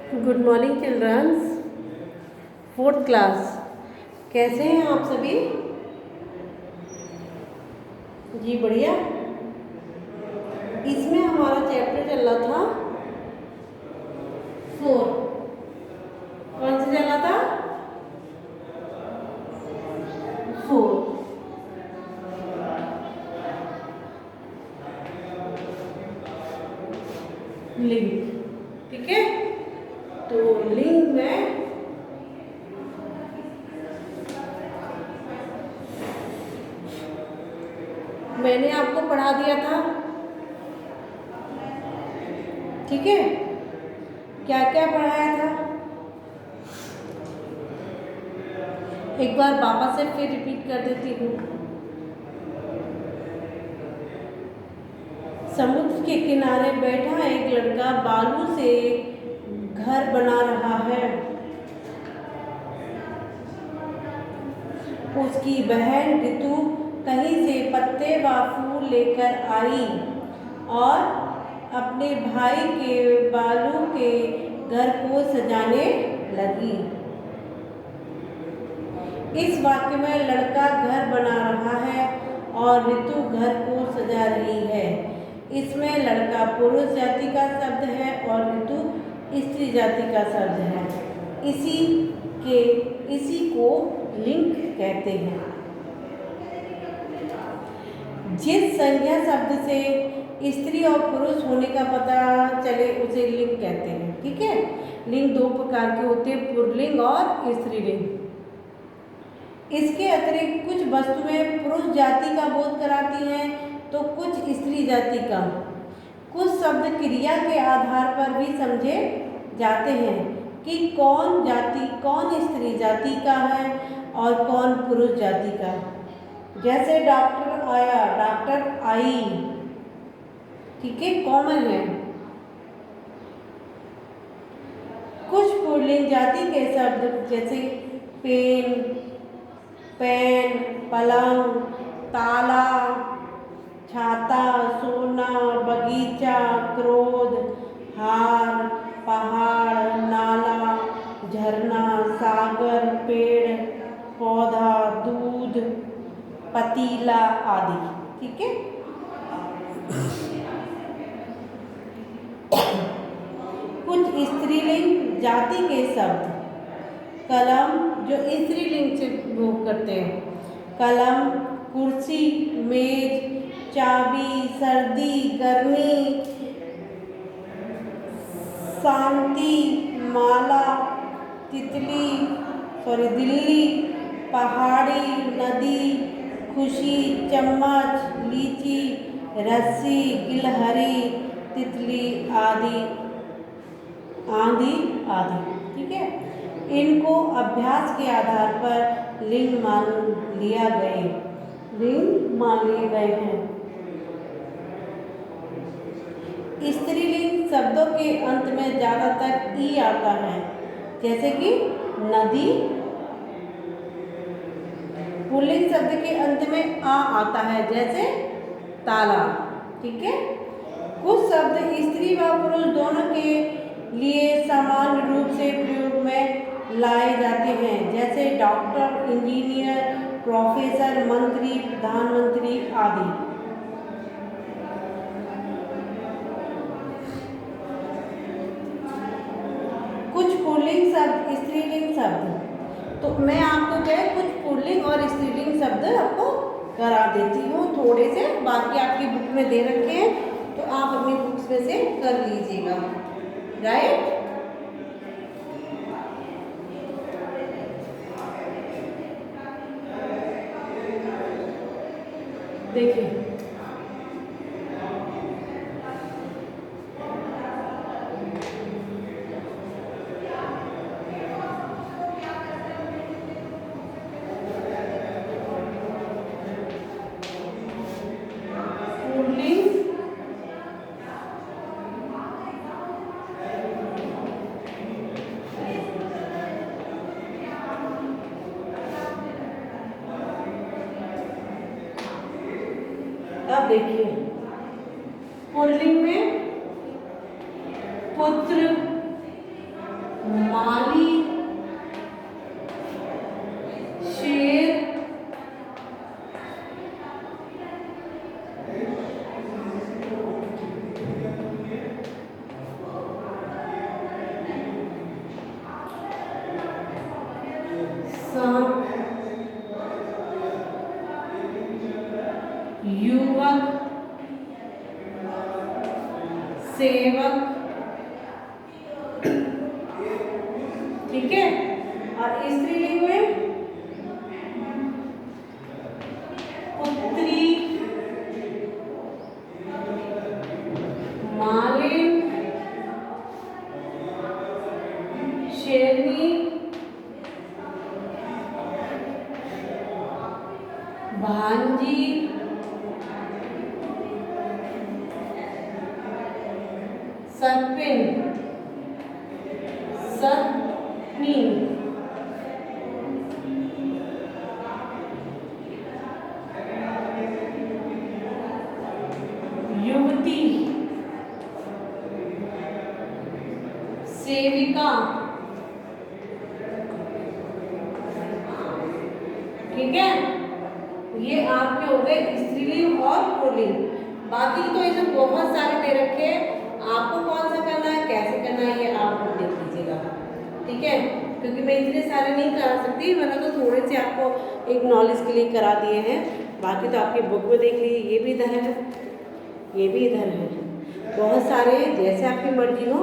Good morning childrens, fourth class. कैसे हैं आप सभी? जी बढ़िया। इसमें हमारा चैप्टर चल रहा था 4। कौन सा चल रहा था? 4। लिंग। ठीक है, तो लिंग में मैंने आपको पढ़ा दिया था। ठीक है, क्या क्या पढ़ाया था एक बार वापस से फिर रिपीट कर देती हूँ। समुद्र के किनारे बैठा एक लड़का बालू से घर बना रहा है। उसकी बहन ऋतु कहीं से पत्ते व फूल लेकर आई और अपने भाई के बालू के घर को सजाने लगी। इस वाक्य में लड़का घर बना रहा है और ऋतु घर को सजा रही है। इसमें लड़का पुरुष जाति का शब्द है और ऋतु स्त्री जाति का शब्द है। इसी को लिंग कहते हैं। जिस संज्ञा शब्द से स्त्री और पुरुष होने का पता चले उसे लिंग कहते हैं। ठीक है, लिंग 2 प्रकार के होते हैं, पुल्लिंग और स्त्रीलिंग। इसके अतिरिक्त कुछ वस्तुएं पुरुष जाति का बोध कराती हैं तो कुछ स्त्री जाति का। कुछ शब्द क्रिया के आधार पर भी समझे जाते हैं कि कौन स्त्री जाति का है और कौन पुरुष जाति का। जैसे डॉक्टर आया, डॉक्टर आई। ठीक है, कॉमन है। कुछ पुल्लिंग जाति के शब्द जैसे पेन, पेन, पलंग, ताला, छाता, सोना, बगीचा, क्रोध, हार, पहाड़, नाला, झरना, सागर, पेड़, पौधा, दूध, पतीला आदि। ठीक है, कुछ स्त्रीलिंग जाति के शब्द कलम, जो स्त्रीलिंग से वो करते हैं, कलम, कुर्सी, मेज, चाबी, सर्दी, गर्मी, शांति, माला, दिल्ली, पहाड़ी, नदी, खुशी, चम्मच, लीची, रस्सी, गिलहरी, तितली आदि आदि आदि। ठीक है, इनको अभ्यास के आधार पर लिंग मान लिए गए हैं। स्त्रीलिंग शब्दों के अंत में ज्यादातर ई आता है, जैसे कि नदी। पुल्लिंग शब्द के अंत में आ आता है, जैसे ताला। ठीक है, कुछ शब्द स्त्री व पुरुष दोनों के लिए सामान्य रूप से प्रयोग में लाए जाते हैं, जैसे डॉक्टर, इंजीनियर, प्रोफेसर, मंत्री, प्रधानमंत्री आदि। कुछ पुल्लिंग शब्द, स्त्रीलिंग शब्द, तो मैं आपको क्या है कुछ पुल्लिंग और स्त्रीलिंग शब्द आपको करा देती हूँ थोड़े से। बाकी आपकी बुक में दे रखे हैं तो आप अपनी बुक्स में से कर लीजिएगा। राइट, देखिए अब देखिए पुल्लिंग में पुत्र, माली, शेर, सांप, युवक, सेवक, ठीक है। और स्त्रीलिंग में पुत्री, मालिन, शेरनी, भांजी, सर्पिन, सर्पनी, युवती, सेविका, ठीक है। ये आपके हो गए स्त्रीलिंग और पुल्लिंग। बाकी तो इसमें बहुत सारे दे रखे हैं, आपको कौन सा करना है, कैसे करना है, ये आप लोग देख लीजिएगा, ठीक है। क्योंकि मैं इतने सारे नहीं करा सकती, मैंने तो थोड़े से आपको एक नॉलेज के लिए करा दिए हैं। बाकी तो आपकी बुक में देख लीजिए, ये भी इधर है, ये भी इधर है, बहुत सारे, जैसे आपकी मर्जी हो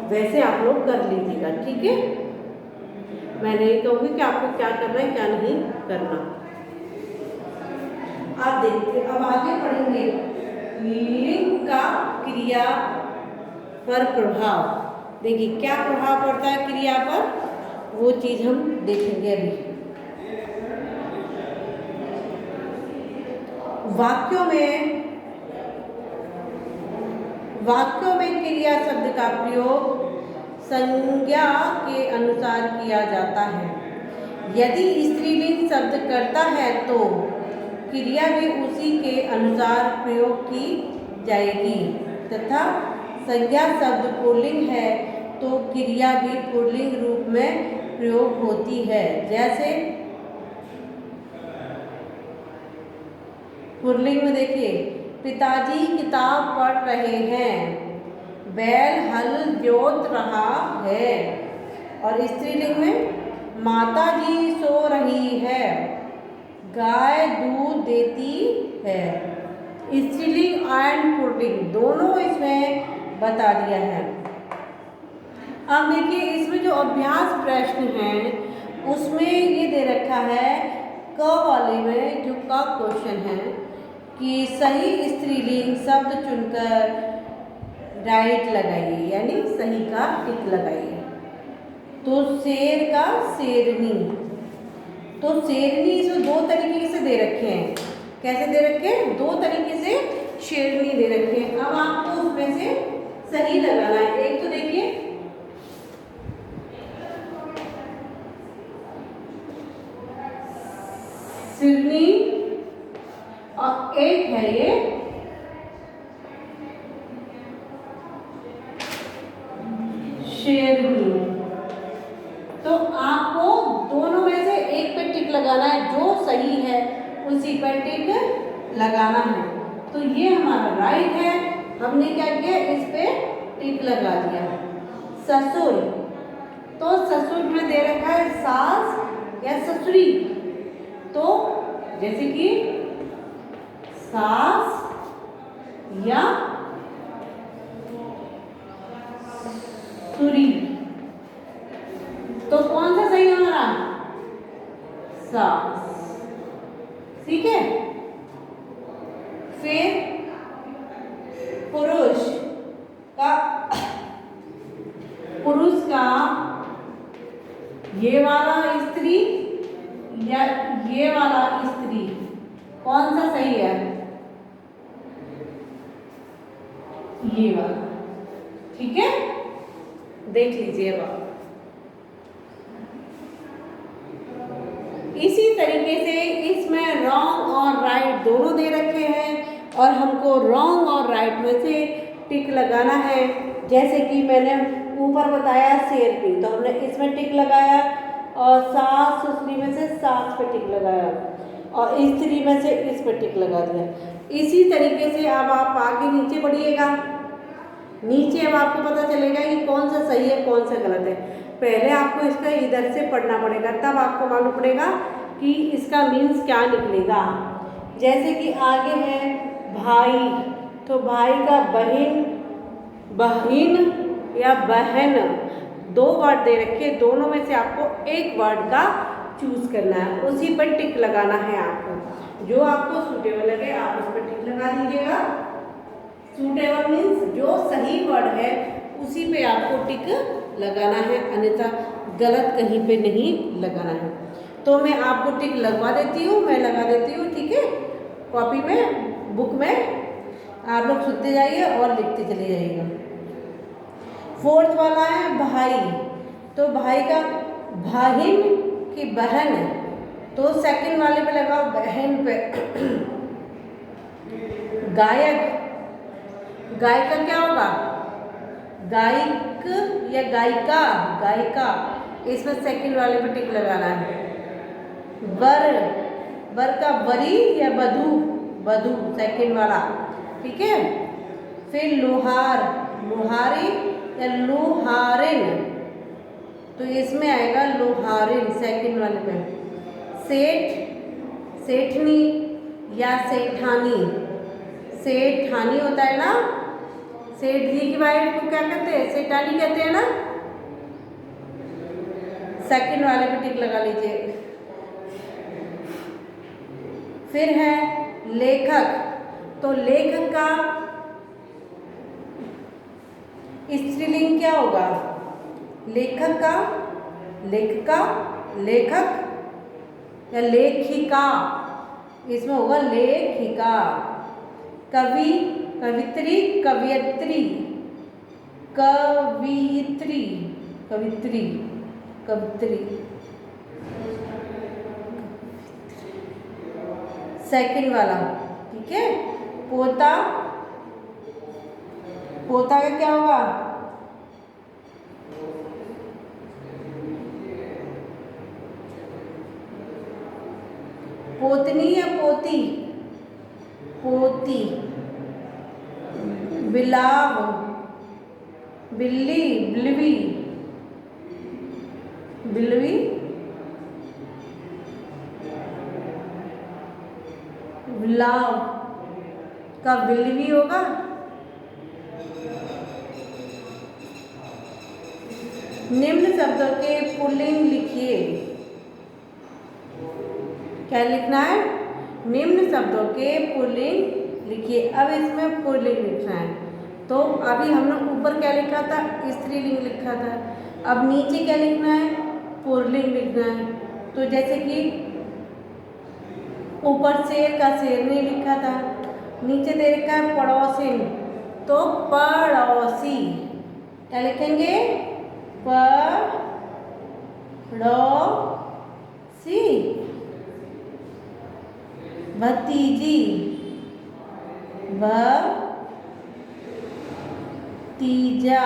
वैसे आप लोग कर लीजिएगा, ठीक है। मैं नहीं कहूँगी कि आपको क्या करना है क्या नहीं करना। आप देखते, अब आगे पढ़ेंगे लिंग का क्रिया पर प्रभाव। देखिए क्या प्रभाव पड़ता है क्रिया पर, वो चीज हम देखेंगे अभी। वाक्यों में क्रिया शब्द का प्रयोग संज्ञा के अनुसार किया जाता है। यदि स्त्रीलिंग शब्द करता है तो क्रिया भी उसी के अनुसार प्रयोग की जाएगी, तथा संज्ञा शब्द पुल्लिंग है तो क्रिया भी पुल्लिंग रूप में प्रयोग होती है। जैसे पुल्लिंग में देखिए, पिताजी किताब पढ़ रहे हैं, बैल हल जोत रहा है। और स्त्रीलिंग में माताजी सो रही है, गाय दूध देती है। स्त्रीलिंग एंड पुल्लिंग दोनों इसमें बता दिया है। अब देखिए इसमें जो अभ्यास प्रश्न है उसमें ये दे रखा है, क वाले में जो का क्वेश्चन है कि सही स्त्रीलिंग शब्द चुनकर राइट लगाइए, यानी सही का टिक लगाइए। तो शेर का शेरनी, तो शेरनी इसमें दो तरीके से दे रखे हैं। कैसे दे रखे हैं? दो तरीके से शेरनी दे रखे हैं। अब आपको उसमें से सही लगाना है। एक तो देखिए शेरनी, और एक है ये शेरनी। तो आपको दोनों में से एक पे टिक लगाना है, जो सही है उसी पर टिक लगाना है। तो ये हमारा राइट है, हमने क्या किया, इस पे टिक लगा दिया। ससुर, तो ससुर में दे रखा है सास या ससुरी, तो जैसे कि सास या सुरी, तो कौन सा सही हमारा? सास, ठीक है। फिर पुरुष का ये वाला स्त्री या ये वाला स्त्री, कौन सा सही है? ये वाला, ठीक है। देख लीजिए अब इसी तरीके से इसमें रॉन्ग और राइट दोनों दे रखे हैं और हमको रॉन्ग और राइट में से टिक लगाना है। जैसे कि मैंने ऊपर बताया शेरनी, तो हमने इसमें टिक लगाया, और सास ससुरी में से सास पे टिक लगाया, और स्त्री में से इस पे टिक लगा दिया। इसी तरीके से अब आप आगे नीचे बढ़िएगा। नीचे अब आपको पता चलेगा कि कौन सा सही है कौन सा गलत है। पहले आपको इसका इधर से पढ़ना पड़ेगा, तब आपको मालूम पड़ेगा कि इसका मीन्स क्या निकलेगा। जैसे कि आगे है भाई, तो भाई का बहन, बहन या बहन, दो वर्ड दे रखे, दोनों में से आपको एक वर्ड का चूज करना है, उसी पर टिक लगाना है आपको। जो आपको सूटेबल लगे आप उस पर टिक लगा दीजिएगा। सूटेबल मीन्स जो सही वर्ड है उसी पे आपको टिक लगाना है, अन्यथा गलत कहीं पे नहीं लगाना है। तो मैं आपको टिक लगवा देती हूँ, मैं लगा देती हूँ, ठीक है। कॉपी में, बुक में आप लोग सुनते जाइए और लिखते चले जाइएगा। फोर्थ वाला है भाई, तो भाई का बहन की बहन, तो सेकंड वाले पे लगाओ बहन पे। गायक, गायक का क्या होगा, गायक या गायिका, गायिका, इसमें सेकंड वाले पे टिक लगाना है। वर, वर का वरी या वधू, वधू सेकंड वाला, ठीक है। फिर लोहार, लोहारी या लोहारिन, तो इसमें आएगा लोहारिन सेकंड वाले पे। सेठ, सेठनी या सेठानी, सेठानी होता है ना, सेठ जी की वाइफ को क्या कहते हैं, सेठानी कहते हैं ना। सेकंड वाले पे टिक लगा लीजिए। फिर है लेखक, तो लेखक का स्त्रीलिंग क्या होगा, लेखक का, लेखिका, लेखक या लेखिका, इसमें होगा लेखिका। कवि, कवित्री, कवियत्री, कवित्री, कवित्री, कवित्री, सेकंड वाला, ठीक है। पोता, पोता का क्या होगा, पोतनी या पोती, पोती। बिलाव, बिल्ली, बिलवी, बिलवी, बिलाव का बिलवी होगा। निम्न शब्दों के पुल्लिंग लिखिए, क्या लिखना है, निम्न शब्दों के पुल्लिंग लिखिए। अब इसमें पुल्लिंग लिखना है, तो अभी हमने ऊपर क्या लिखा था, स्त्रीलिंग लिखा था, अब नीचे क्या लिखना है, पुल्लिंग लिखना है। तो जैसे कि ऊपर शेर का शेरनी लिखा था, नीचे दे रखा है पड़ोसिन, तो पड़ोसी, क्या लिखेंगे, पड़ोसी। भतीजी, भतीजा,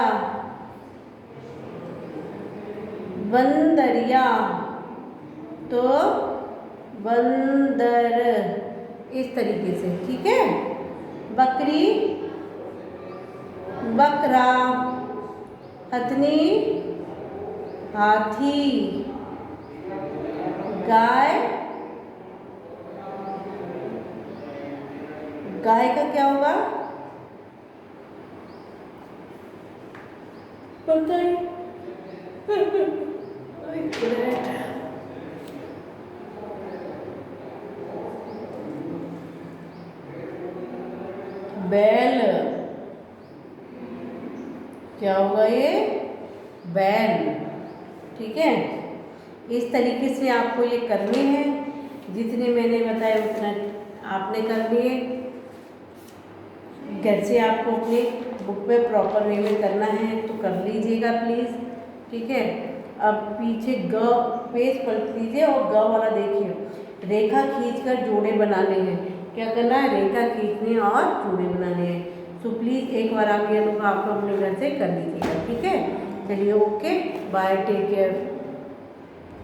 बंदरिया, तो बंदर, इस तरीके से, ठीक है। बकरी, बकरा, हथनी, हाथी, गाय, गाय का क्या होगा, बताइए। बैल, क्या होगा ये, बैल, ठीक है। इस तरीके से आपको ये करने हैं, जितने मैंने बताया उतना आपने कर लिए। घर से आपको अपने बुक में प्रॉपर वे में करना है तो कर लीजिएगा प्लीज़, ठीक है। अब पीछे ग पेज पलट लीजिए और ग वाला देखिए, रेखा खींचकर जोड़े बनाने हैं। क्या करना है, रेखा खींचनी और जोड़े बनाने हैं। तो प्लीज़ एक बार आप ये लोग आप अपने घर से कर लीजिएगा, ठीक है। चलिए ओके बाय टेक केयर।